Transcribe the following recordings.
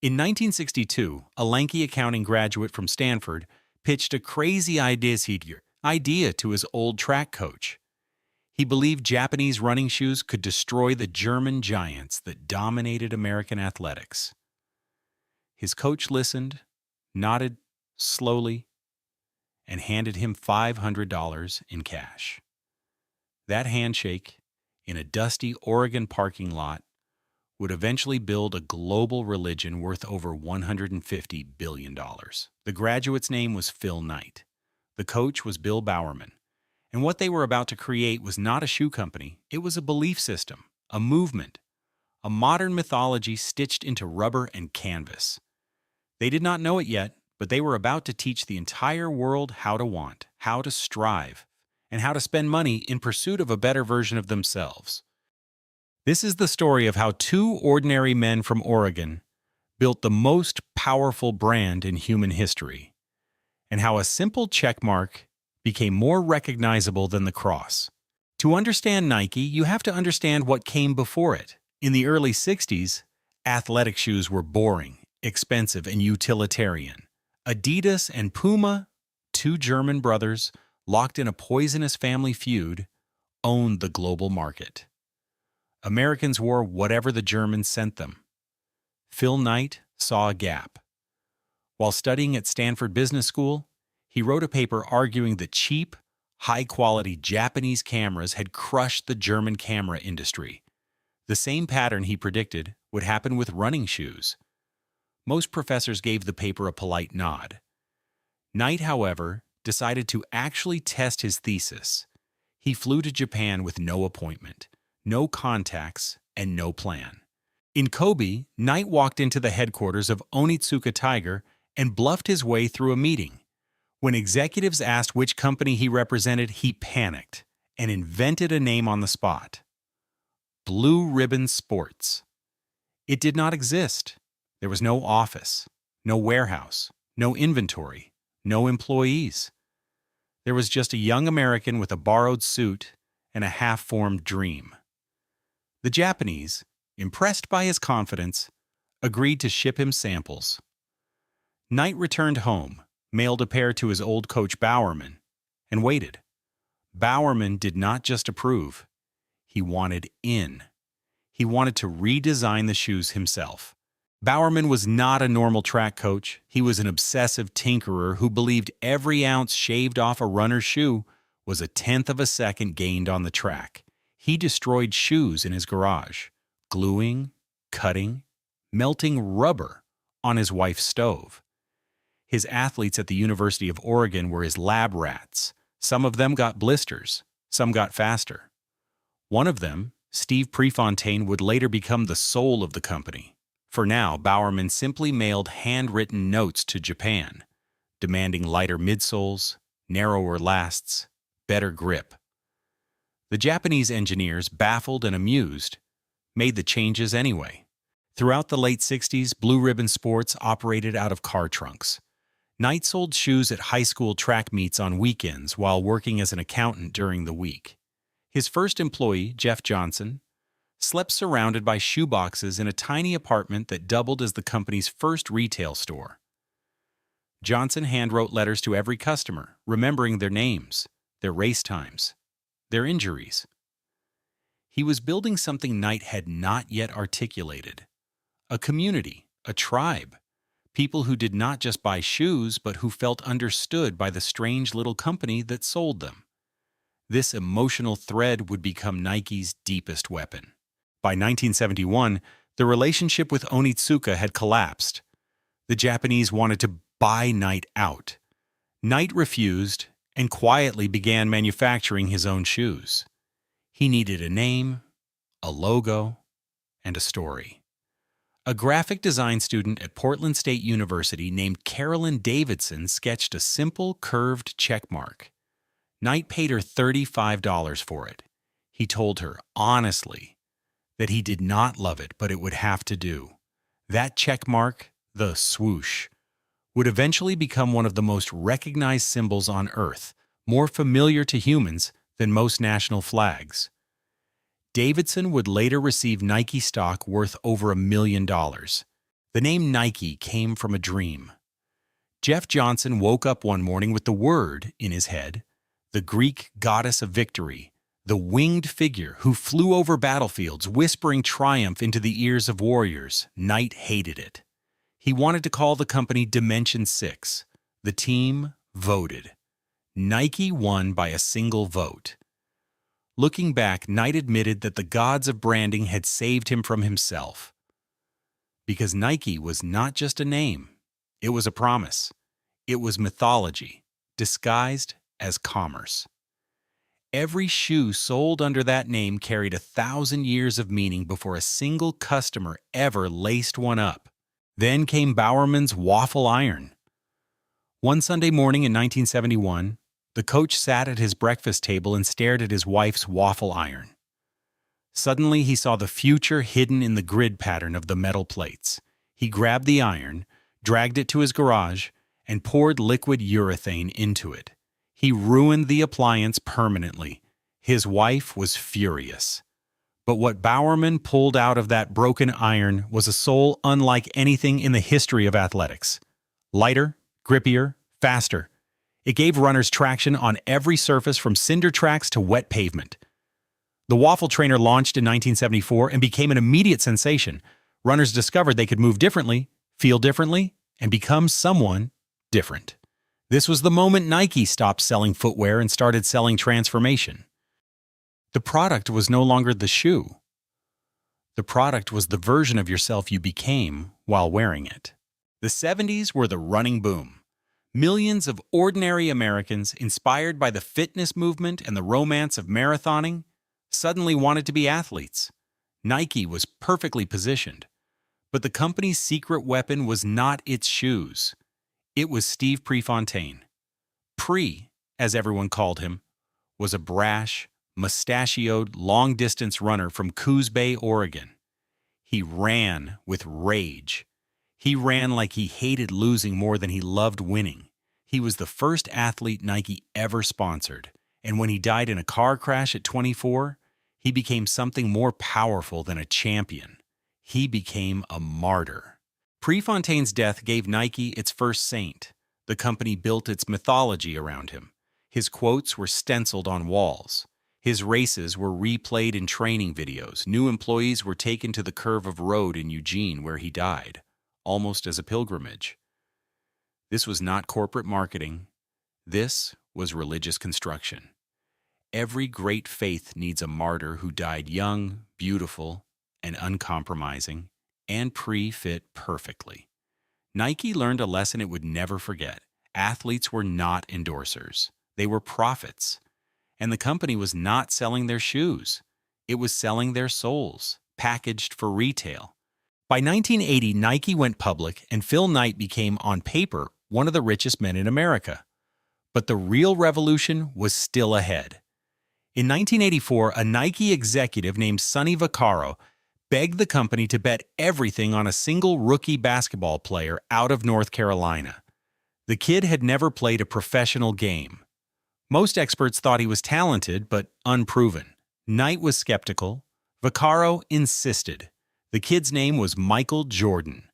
In 1962, a lanky accounting graduate from Stanford pitched a crazy idea to his old track coach. He believed Japanese running shoes could destroy the German giants that dominated American athletics. His coach listened, nodded slowly, and handed him $500 in cash. That handshake, in a dusty Oregon parking lot, would eventually build a global religion worth over $150 billion. The graduate's name was Phil Knight. The coach was Bill Bowerman. And what they were about to create was not a shoe company. It was a belief system, a movement, a modern mythology stitched into rubber and canvas. They did not know it yet, but they were about to teach the entire world how to want, how to strive, and how to spend money in pursuit of a better version of themselves. This is the story of how two ordinary men from Oregon built the most powerful brand in human history, and how a simple check mark became more recognizable than the cross. To understand Nike, you have to understand what came before it. In the early 60s, athletic shoes were boring, expensive, and utilitarian. Adidas and Puma, two German brothers locked in a poisonous family feud, owned the global market. Americans wore whatever the Germans sent them. Phil Knight saw a gap. While studying at Stanford Business School, he wrote a paper arguing that cheap, high-quality Japanese cameras had crushed the German camera industry. The same pattern he predicted would happen with running shoes. Most professors gave the paper a polite nod. Knight, however, decided to actually test his thesis. He flew to Japan with no appointment, no contacts, and no plan. In Kobe, Knight walked into the headquarters of Onitsuka Tiger and bluffed his way through a meeting. When executives asked which company he represented, he panicked and invented a name on the spot: Blue Ribbon Sports. It did not exist. There was no office, no warehouse, no inventory, no employees. There was just a young American with a borrowed suit and a half-formed dream. The Japanese, impressed by his confidence, agreed to ship him samples. Knight returned home, mailed a pair to his old coach Bowerman, and waited. Bowerman did not just approve. He wanted in. He wanted to redesign the shoes himself. Bowerman was not a normal track coach. He was an obsessive tinkerer who believed every ounce shaved off a runner's shoe was a tenth of a second gained on the track. He destroyed shoes in his garage, gluing, cutting, melting rubber on his wife's stove. His athletes at the University of Oregon were his lab rats. Some of them got blisters, some got faster. One of them, Steve Prefontaine, would later become the soul of the company. For now, Bowerman simply mailed handwritten notes to Japan, demanding lighter midsoles, narrower lasts, better grip. The Japanese engineers, baffled and amused, made the changes anyway. Throughout the late 60s, Blue Ribbon Sports operated out of car trunks. Knight sold shoes at high school track meets on weekends while working as an accountant during the week. His first employee, Jeff Johnson, slept surrounded by shoeboxes in a tiny apartment that doubled as the company's first retail store. Johnson handwrote letters to every customer, remembering their names, their race times, their injuries. He was building something Knight had not yet articulated: a community, a tribe, people who did not just buy shoes but who felt understood by the strange little company that sold them. This emotional thread would become Nike's deepest weapon. By 1971, the relationship with Onitsuka had collapsed. The Japanese wanted to buy Knight out. Knight refused and quietly began manufacturing his own shoes. He needed a name, a logo, and a story. A graphic design student at Portland State University named Carolyn Davidson sketched a simple, curved check mark. Knight paid her $35 for it. He told her, honestly, that he did not love it, but it would have to do. That check mark, the swoosh, would eventually become one of the most recognized symbols on Earth, more familiar to humans than most national flags. Davidson would later receive Nike stock worth over $1 million. The name Nike came from a dream. Jeff Johnson woke up one morning with the word in his head, the Greek goddess of victory, the winged figure who flew over battlefields whispering triumph into the ears of warriors. Knight hated it. He wanted to call the company Dimension 6. The team voted. Nike won by a single vote. Looking back, Knight admitted that the gods of branding had saved him from himself. Because Nike was not just a name, it was a promise. It was mythology, disguised as commerce. Every shoe sold under that name carried 1,000 years of meaning before a single customer ever laced one up. Then came Bowerman's waffle iron. One Sunday morning in 1971, the coach sat at his breakfast table and stared at his wife's waffle iron. Suddenly, he saw the future hidden in the grid pattern of the metal plates. He grabbed the iron, dragged it to his garage, and poured liquid urethane into it. He ruined the appliance permanently. His wife was furious. But what Bowerman pulled out of that broken iron was a soul unlike anything in the history of athletics. Lighter, grippier, faster. It gave runners traction on every surface from cinder tracks to wet pavement. The waffle trainer launched in 1974 and became an immediate sensation. Runners discovered they could move differently, feel differently, and become someone different. This was the moment Nike stopped selling footwear and started selling transformation. The product was no longer the shoe. The product was the version of yourself you became while wearing it. The 70s were the running boom. Millions of ordinary Americans, inspired by the fitness movement and the romance of marathoning, suddenly wanted to be athletes. Nike was perfectly positioned. But the company's secret weapon was not its shoes. It was Steve Prefontaine. Pre, as everyone called him, was a brash, mustachioed, long-distance runner from Coos Bay, Oregon. He ran with rage. He ran like he hated losing more than he loved winning. He was the first athlete Nike ever sponsored, and when he died in a car crash at 24, he became something more powerful than a champion. He became a martyr. Prefontaine's death gave Nike its first saint. The company built its mythology around him. His quotes were stenciled on walls. His races were replayed in training videos. New employees were taken to the curve of road in Eugene where he died, almost as a pilgrimage. This was not corporate marketing. This was religious construction. Every great faith needs a martyr who died young, beautiful, and uncompromising, and fit perfectly. Nike learned a lesson it would never forget. Athletes were not endorsers. They were prophets. And the company was not selling their shoes. It was selling their souls, packaged for retail. By 1980, Nike went public, and Phil Knight became, on paper, one of the richest men in America. But the real revolution was still ahead. In 1984, a Nike executive named Sonny Vaccaro begged the company to bet everything on a single rookie basketball player out of North Carolina. The kid had never played a professional game. Most experts thought he was talented, but unproven. Knight was skeptical. Vaccaro insisted. The kid's name was Michael Jordan.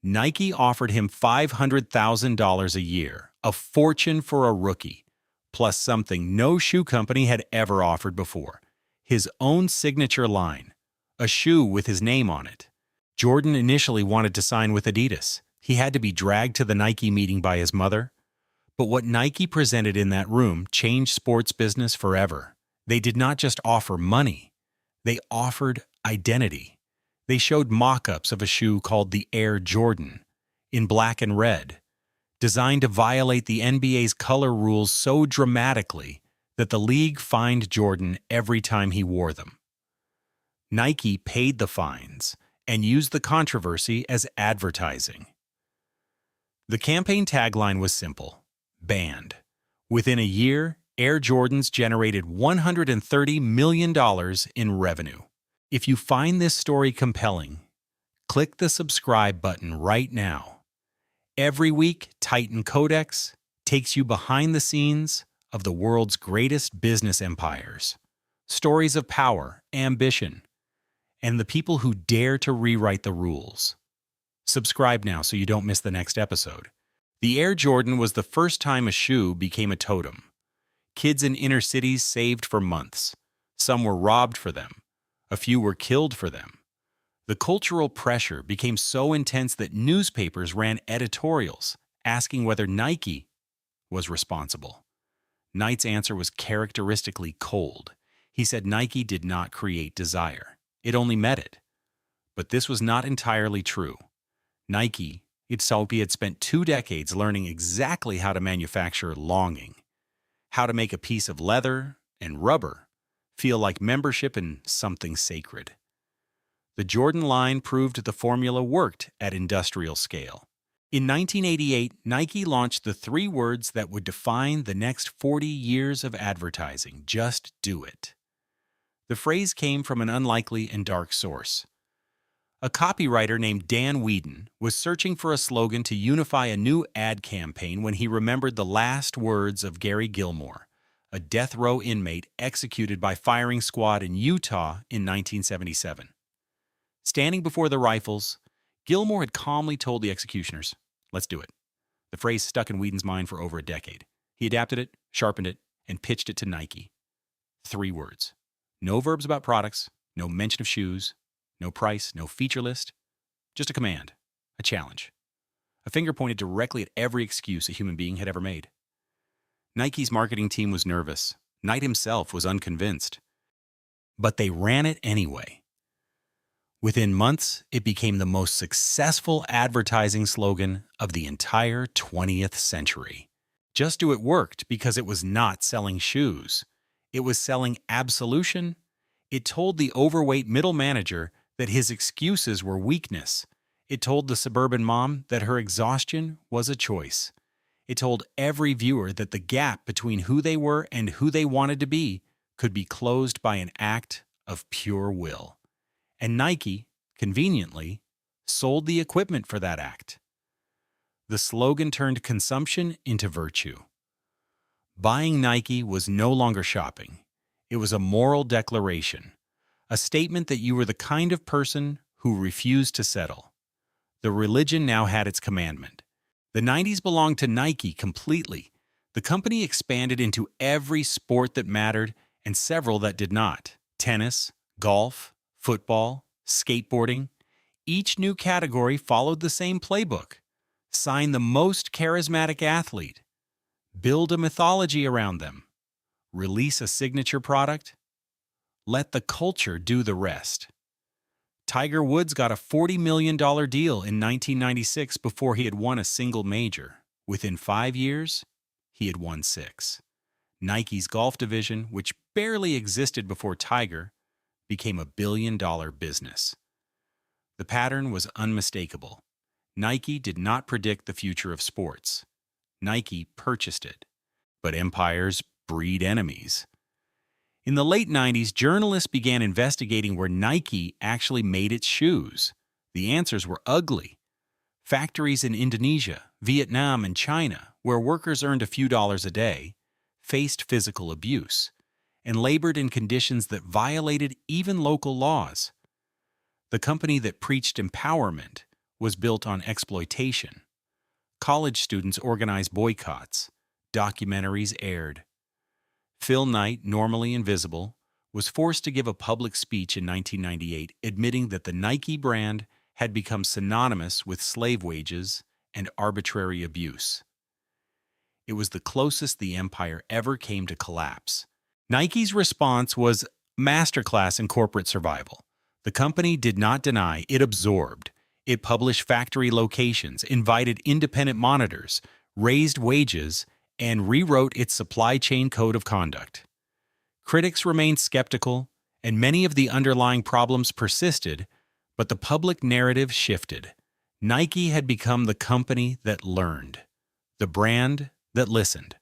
Nike offered him $500,000 a year, a fortune for a rookie, plus something no shoe company had ever offered before, his own signature line, a shoe with his name on it. Jordan initially wanted to sign with Adidas. He had to be dragged to the Nike meeting by his mother. But what Nike presented in that room changed sports business forever. They did not just offer money. They offered identity. They showed mock-ups of a shoe called the Air Jordan, in black and red, designed to violate the NBA's color rules so dramatically that the league fined Jordan every time he wore them. Nike paid the fines and used the controversy as advertising. The campaign tagline was simple: banned. Within a year, Air Jordans generated $130 million in revenue. If you find this story compelling, click the subscribe button right now. Every week, Titan Codex takes you behind the scenes of the world's greatest business empires. Stories of power, ambition, and the people who dare to rewrite the rules. Subscribe now so you don't miss the next episode. The Air Jordan was the first time a shoe became a totem. Kids in inner cities saved for months. Some were robbed for them. A few were killed for them. The cultural pressure became so intense that newspapers ran editorials asking whether Nike was responsible. Knight's answer was characteristically cold. He said Nike did not create desire. It only met it. But this was not entirely true. Nike itself had spent 2 decades learning exactly how to manufacture longing, how to make a piece of leather and rubber feel like membership in something sacred. The Jordan line proved the formula worked at industrial scale. In 1988, Nike launched the 3 words that would define the next 40 years of advertising: just do it. The phrase came from an unlikely and dark source. A copywriter named Dan Whedon was searching for a slogan to unify a new ad campaign when he remembered the last words of Gary Gilmore, a death row inmate executed by firing squad in Utah in 1977. Standing before the rifles, Gilmore had calmly told the executioners, "Let's do it." The phrase stuck in Whedon's mind for over a decade. He adapted it, sharpened it, and pitched it to Nike. 3 words. No verbs about products, no mention of shoes, no price, no feature list. Just a command, a challenge. A finger pointed directly at every excuse a human being had ever made. Nike's marketing team was nervous. Knight himself was unconvinced. But they ran it anyway. Within months, it became the most successful advertising slogan of the entire 20th century. Just Do It worked because it was not selling shoes. It was selling absolution. It told the overweight middle manager that his excuses were weakness. It told the suburban mom that her exhaustion was a choice. It told every viewer that the gap between who they were and who they wanted to be could be closed by an act of pure will. And Nike, conveniently, sold the equipment for that act. The slogan turned consumption into virtue. Buying Nike was no longer shopping. It was a moral declaration, a statement that you were the kind of person who refused to settle. The religion now had its commandment. The 90s belonged to Nike completely. The company expanded into every sport that mattered and several that did not. Tennis, golf, football, skateboarding. Each new category followed the same playbook. Sign the most charismatic athlete. Build a mythology around them. Release a signature product. Let the culture do the rest. Tiger Woods got a $40 million deal in 1996 before he had won a single major. Within 5 years, he had won 6. Nike's golf division, which barely existed before Tiger, became a billion-dollar business. The pattern was unmistakable. Nike did not predict the future of sports. Nike purchased it. But empires breed enemies. In the late 90s, journalists began investigating where Nike actually made its shoes. The answers were ugly. Factories in Indonesia, Vietnam, and China, where workers earned a few dollars a day, faced physical abuse and labored in conditions that violated even local laws. The company that preached empowerment was built on exploitation. College students organized boycotts. Documentaries aired. Phil Knight, normally invisible, was forced to give a public speech in 1998 admitting that the Nike brand had become synonymous with slave wages and arbitrary abuse. It was the closest the empire ever came to collapse. Nike's response was masterclass in corporate survival. The company did not deny, it absorbed. It published factory locations, invited independent monitors, raised wages, and rewrote its supply chain code of conduct. Critics remained skeptical, and many of the underlying problems persisted, but the public narrative shifted. Nike had become the company that learned, the brand that listened.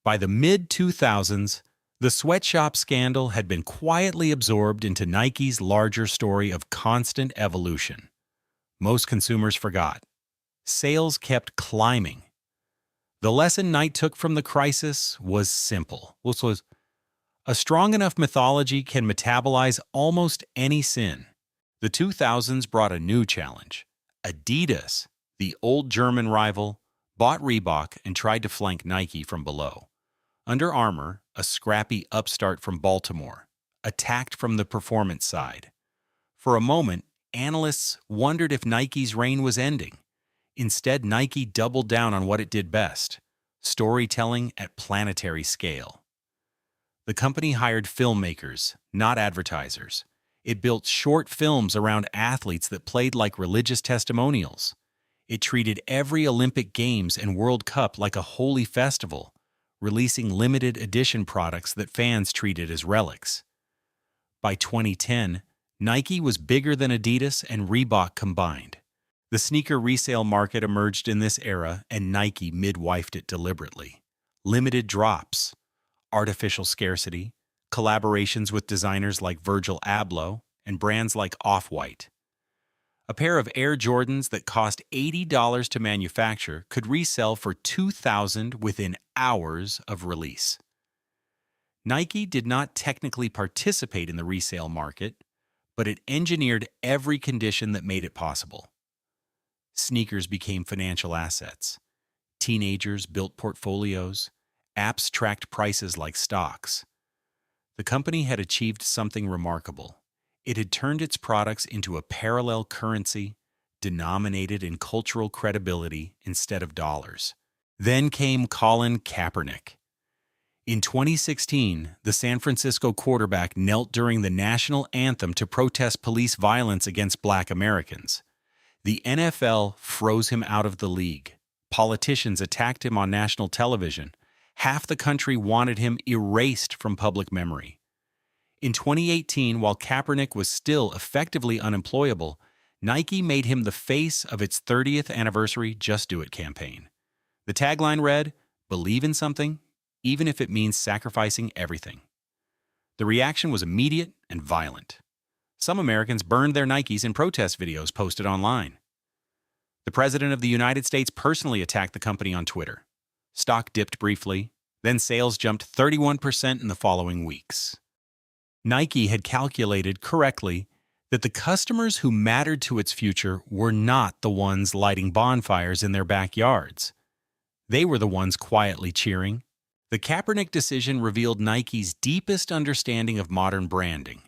By the mid-2000s, the sweatshop scandal had been quietly absorbed into Nike's larger story of constant evolution. Most consumers forgot. Sales kept climbing. The lesson Knight took from the crisis was simple. Which was, a strong enough mythology can metabolize almost any sin. The 2000s brought a new challenge: Adidas, the old German rival, bought Reebok and tried to flank Nike from below. Under Armour, a scrappy upstart from Baltimore, attacked from the performance side. For a moment, analysts wondered if Nike's reign was ending. Instead, Nike doubled down on what it did best: storytelling at planetary scale. The company hired filmmakers, not advertisers. It built short films around athletes that played like religious testimonials. It treated every Olympic Games and World Cup like a holy festival, releasing limited edition products that fans treated as relics. By 2010, Nike was bigger than Adidas and Reebok combined. The sneaker resale market emerged in this era, and Nike midwifed it deliberately. Limited drops, artificial scarcity, collaborations with designers like Virgil Abloh and brands like Off-White. A pair of Air Jordans that cost $80 to manufacture could resell for $2,000 within hours of release. Nike did not technically participate in the resale market, but it engineered every condition that made it possible. Sneakers became financial assets. Teenagers built portfolios. Apps tracked prices like stocks. The company had achieved something remarkable. It had turned its products into a parallel currency, denominated in cultural credibility instead of dollars. Then came Colin Kaepernick. In 2016, the San Francisco quarterback knelt during the national anthem to protest police violence against Black Americans. The NFL froze him out of the league. Politicians attacked him on national television. Half the country wanted him erased from public memory. In 2018, while Kaepernick was still effectively unemployable, Nike made him the face of its 30th anniversary Just Do It campaign. The tagline read, "Believe in something, even if it means sacrificing everything." The reaction was immediate and violent. Some Americans burned their Nikes in protest videos posted online. The President of the United States personally attacked the company on Twitter. Stock dipped briefly, then sales jumped 31% in the following weeks. Nike had calculated correctly that the customers who mattered to its future were not the ones lighting bonfires in their backyards. They were the ones quietly cheering. The Kaepernick decision revealed Nike's deepest understanding of modern branding.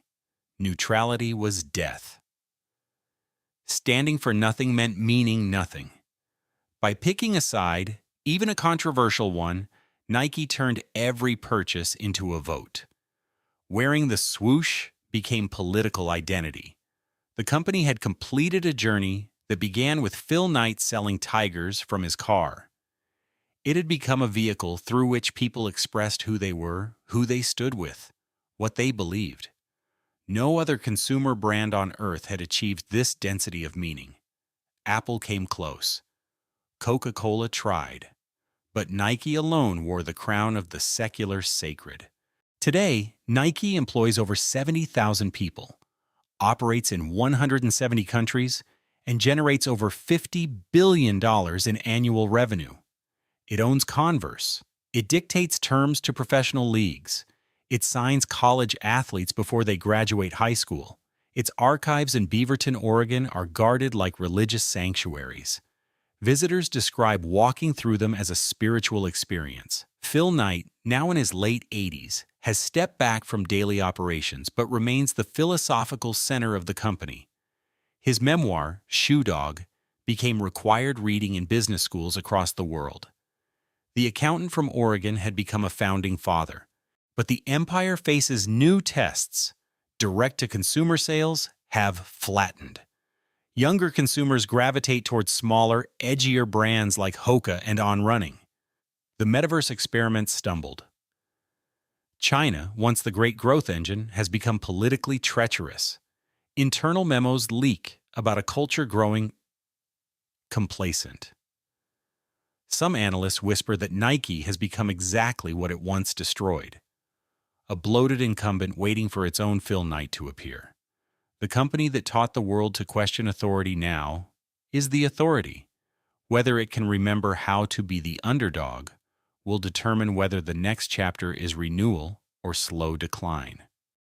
Neutrality was death. Standing for nothing meant meaning nothing. By picking a side, even a controversial one, Nike turned every purchase into a vote. Wearing the swoosh became political identity. The company had completed a journey that began with Phil Knight selling tigers from his car. It had become a vehicle through which people expressed who they were, who they stood with, what they believed. No other consumer brand on earth had achieved this density of meaning. Apple came close. Coca-Cola tried. But Nike alone wore the crown of the secular sacred. Today, Nike employs over 70,000 people, operates in 170 countries, and generates over $50 billion in annual revenue. It owns Converse. It dictates terms to professional leagues. It signs college athletes before they graduate high school. Its archives in Beaverton, Oregon are guarded like religious sanctuaries. Visitors describe walking through them as a spiritual experience. Phil Knight, now in his late 80s, has stepped back from daily operations but remains the philosophical center of the company. His memoir, Shoe Dog, became required reading in business schools across the world. The accountant from Oregon had become a founding father. But the empire faces new tests. Direct-to-consumer sales have flattened. Younger consumers gravitate towards smaller, edgier brands like Hoka and On Running. The metaverse experiment stumbled. China, once the great growth engine, has become politically treacherous. Internal memos leak about a culture growing complacent. Some analysts whisper that Nike has become exactly what it once destroyed: a bloated incumbent waiting for its own Phil Knight to appear. The company that taught the world to question authority now is the authority. Whether it can remember how to be the underdog will determine whether the next chapter is renewal or slow decline.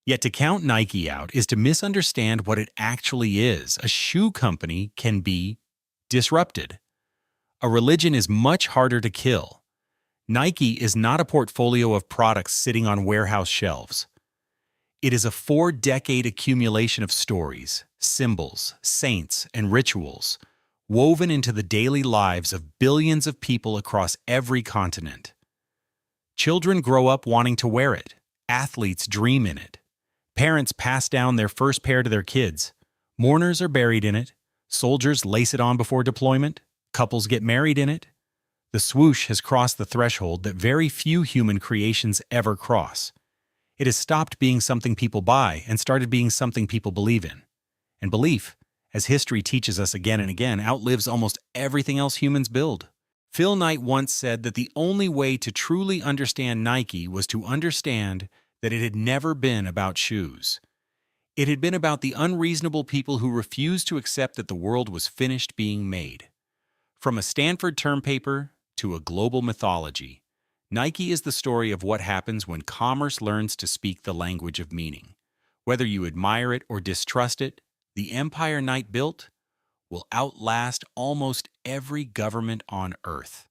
Yet to count Nike out is to misunderstand what it actually is. A shoe company can be Disrupted. A religion is much harder to kill. Nike is not a portfolio of products sitting on warehouse shelves. It is a 4-decade accumulation of stories, symbols, saints, and rituals, woven into the daily lives of billions of people across every continent. Children grow up wanting to wear it. Athletes dream in it. Parents pass down their first pair to their kids. Mourners are buried in it. Soldiers lace it on before deployment. Couples get married in it. The swoosh has crossed the threshold that very few human creations ever cross. It has stopped being something people buy and started being something people believe in. And belief, as history teaches us again and again, outlives almost everything else humans build. Phil Knight once said that the only way to truly understand Nike was to understand that it had never been about shoes. It had been about the unreasonable people who refused to accept that the world was finished being made. From a Stanford term paper to a global mythology, Nike is the story of what happens when commerce learns to speak the language of meaning. Whether you admire it or distrust it, the empire Knight built will outlast almost every government on Earth.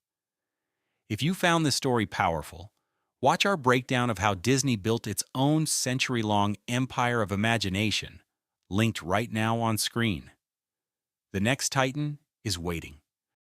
If you found this story powerful, watch our breakdown of how Disney built its own century-long empire of imagination, linked right now on screen. The next Titan is waiting.